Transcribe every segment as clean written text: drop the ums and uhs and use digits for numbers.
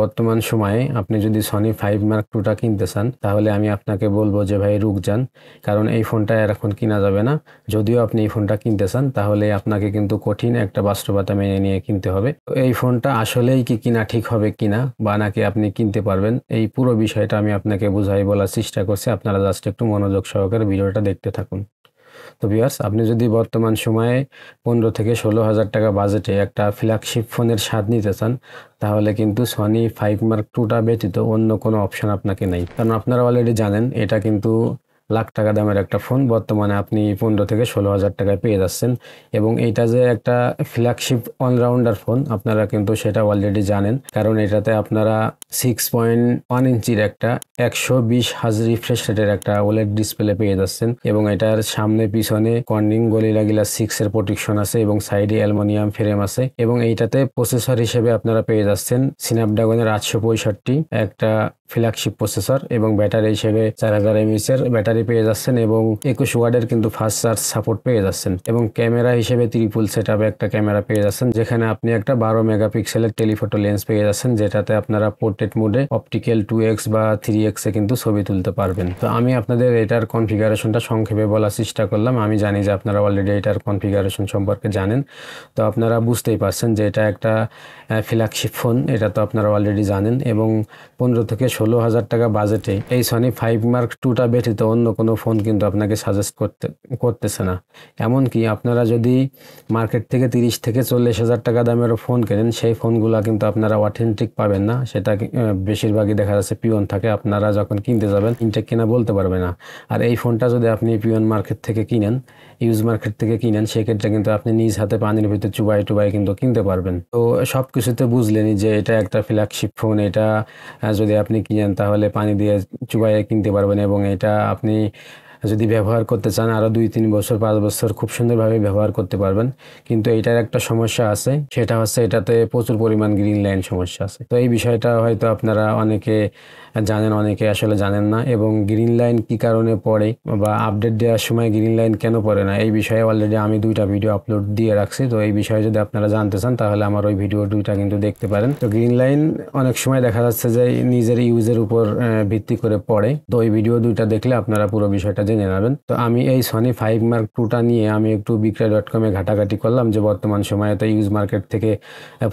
বর্তমান সময়ে আপনি যদি সনি 5 মার্ক টুটা কিনতে চান তাহলে আমি আপনাকে বলবো যে ভাই রুক যান, কারণ এই ফোনটা এখন কিনা যাবে না। যদিও আপনি এই ফোনটা কিনতে চান তাহলে আপনাকে কিন্তু কঠিন একটা বাস্তবতা মেনে নিয়ে কিনতে হবে। এই ফোনটা আসলেই কি কিনা ঠিক হবে কিনা বা নাকি আপনি কিনতে পারবেন, এই পুরো বিষয়টা আমি আপনাকে বুঝাই বলার চেষ্টা করছি। আপনারা জাস্ট একটু মনোযোগ সহকারে ভিডিওটা দেখতে থাকুন। তো ভিউয়ার্স, আপনি যদি বর্তমান সময়ে 15 থেকে 16,000 টাকা বাজেটে একটা ফ্ল্যাগশিপ ফোনের স্বাদ নিতে চান তাহলে কিন্তু সনি 5 মার্ক টুটা ব্যতীত অন্য কোনো অপশন আপনাকে নেই। কারণ আপনারা অলরেডি জানেন এটা কিন্তু লাখ টাকা দামের একটা ফোন বর্তমানে আপনি 15 থেকে 16,000 টাকায় পেয়ে যাচ্ছেন। এবং এইটা যে একটা ফ্ল্যাগশিপ অলরাউন্ডার ফোন আপনারা কিন্তু সেটা অলরেডি জানেন, কারণ এটাতে আপনারা 6.1 ইঞ্চির একটা 120 হার্জ রিফ্রেশ রেটের একটা ওলেড ডিসপ্লে পেয়ে যাচ্ছেন। এবং এটার সামনে পিছনে কর্নিং গরিলা গ্লাস 6 এর প্রোটেকশন আছে এবং সাইডে অ্যালুমিনিয়াম ফ্রেম আছে। এবং এইটাতে প্রসেসর হিসেবে আপনারা পেয়ে যাচ্ছেন স্ন্যাপড্রাগনের 865 একটা ফ্ল্যাগশিপ প্রসেসর, এবং ব্যাটারি হিসেবে 4000 mAh এর ব্যাটারি পেয়ে যাচ্ছেন এবং 21 ওয়াটের কিন্তু ফাস্ট চার্জ সাপোর্ট পেয়ে যাচ্ছেন। এবং ক্যামেরা হিসেবে ট্রিপল সেটআপে একটা ক্যামেরা পেয়ে যাচ্ছেন, যেখানে আপনি একটা 12 মেগাপিক্সেলের টেলিফোটো লেন্স পেয়ে যাচ্ছেন, যেটাতে আপনারা পোর্ট্রেট মোডে অপটিক্যাল 2x বা 3x এ কিন্তু ছবি তুলতে পারবেন। তো আমি আপনাদের এটার কনফিগারেশনটা সংক্ষেপে বলার চেষ্টা করলাম। আমি জানি যে আপনারা অলরেডি এটার কনফিগারেশন সম্পর্কে জানেন, তো আপনারা বুঝতেই পারছেন যে এটা একটা ফ্ল্যাগশিপ ফোন, এটা তো আপনারা অলরেডি জানেন। এবং 15 থেকে 16,000 টাকা বাজেটে এই সনি 5 মার্ক টুটা ব্যতীত অন্য কোনো ফোন কিন্তু আপনাকে সাজেস্ট করতেছে না। এমনকি আপনারা যদি মার্কেট থেকে 30 থেকে 40,000 টাকা দামেরও ফোন কেনেন, সেই ফোনগুলো কিন্তু আপনারা অথেন্টিক পাবেন না। সেটা বেশিরভাগই দেখা যাচ্ছে পিওন থাকে, আপনারা যখন কিনতে যাবেন ইনটেক কিনা বলতে পারবে না। আর এই ফোনটা যদি আপনি পিওন মার্কেট থেকে কিনেন, ইউজ মার্কেট থেকে কিনেন, সেক্ষেত্রে কিন্তু আপনি নিজ হাতে পানির ভিতরে চুবাই টুবাই কিন্তু কিনতে পারবেন। তো সব কিছুতে বুঝলেনই যে এটা একটা ফ্ল্যাগশিপ ফোন। এটা যদি আপনি কিনেন তাহলে পানি দিয়ে চুবাইয়ে কিনতে পারবেন, এবং এটা আপনি যদি ব্যবহার করতে চান আরও 2-3 বছর 5 বছর খুব সুন্দরভাবে ব্যবহার করতে পারবেন। কিন্তু এটার একটা সমস্যা আছে, সেটা হচ্ছে এটাতে প্রচুর পরিমাণ গ্রিন লাইন সমস্যা আছে। তো এই বিষয়টা হয়তো আপনারা অনেকে জানেন, অনেকে আসলে জানেন না। এবং গ্রিন লাইন কি কারণে পড়ে বা আপডেট দেওয়ার সময় গ্রিন লাইন কেন পড়ে না, এই বিষয়ে অলরেডি আমি 2টা ভিডিও আপলোড দিয়ে রাখছি। তো এই বিষয়ে যদি আপনারা জানতে চান তাহলে আমার ওই ভিডিও 2টা কিন্তু দেখতে পারেন। তো গ্রিন লাইন অনেক সময় দেখা যাচ্ছে যে নিজের ইউজের উপর ভিত্তি করে পড়ে। তো এই ভিডিও 2টা দেখলে আপনারা পুরো বিষয়টা জেনে নেবেন। তো আমি এই সনি 5 মার্ক টুটা নিয়ে আমি একটু বিক্রয়.com-এ ঘাটাঘাটি করলাম যে বর্তমান সময়ে তো ইউজ মার্কেট থেকে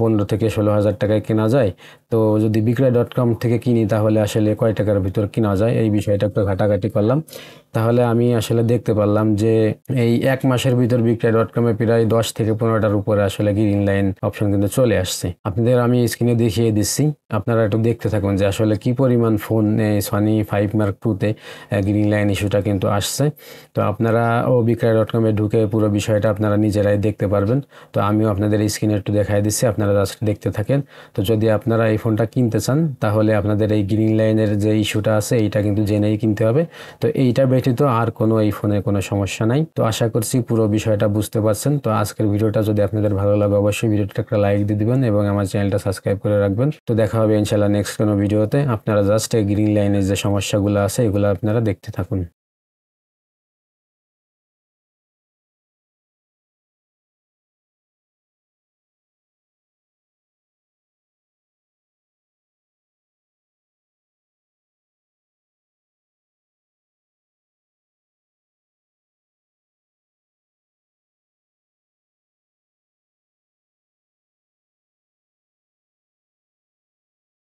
15 থেকে 16,000 টাকায় কেনা যায়। তো যদি বিক্রয়.com থেকে কিনি তাহলে আসলে কয় টাকার ভিতর কিনা যায়, এই বিষয়টা একটু ঘাটাঘাটি করলাম। তাহলে আমি আসলে দেখতে পারলাম যে এই 1 মাসের ভিতর বিক্রয়.com-এ প্রায় 10 থেকে 15টার উপরে আসলে গ্রিন লাইন অপশন কিন্তু চলে আসছে। আপনাদের আমি স্ক্রিনে দেখিয়ে দিচ্ছি, আপনারা একটু দেখতে থাকুন যে আসলে কি পরিমাণ ফোন সনি 5 মার্ক টুতে গ্রিন লাইন ইস্যুটা কিন্তু আসছে। তো আপনারা বিক্রয়.com-এ ঢুকে পুরো বিষয়টা আপনারা নিজেরাই দেখতে পারবেন। তো আমিও আপনাদের স্ক্রিনে একটু দেখাই দিচ্ছি, আপনারা জাস্ট দেখতে থাকেন। তো যদি আপনারা এই ফোনটা কিনতে চান তাহলে আপনাদের এই গ্রিন লাইনের যে ইস্যুটা আছে এইটা কিন্তু জেনেই কিনতে হবে। তো এইটা ব্যতীত আর কোনো এই ফোনে কোনো সমস্যা নাই। তো আশা করছি পুরো বিষয়টা বুঝতে পারছেন। তো আজকের ভিডিওটা যদি আপনাদের ভালো লাগে অবশ্যই ভিডিওটা একটা লাইক দিয়ে দিবেন এবং আমার চ্যানেলটা সাবস্ক্রাইব করে রাখবেন। তো দেখা হবে ইনশাআল্লাহ নেক্সট কোনো ভিডিওতে। আপনারা জাস্ট এই গ্রিন লাইনের যে সমস্যাগুলো আছে এগুলো আপনারা দেখতে থাকুন।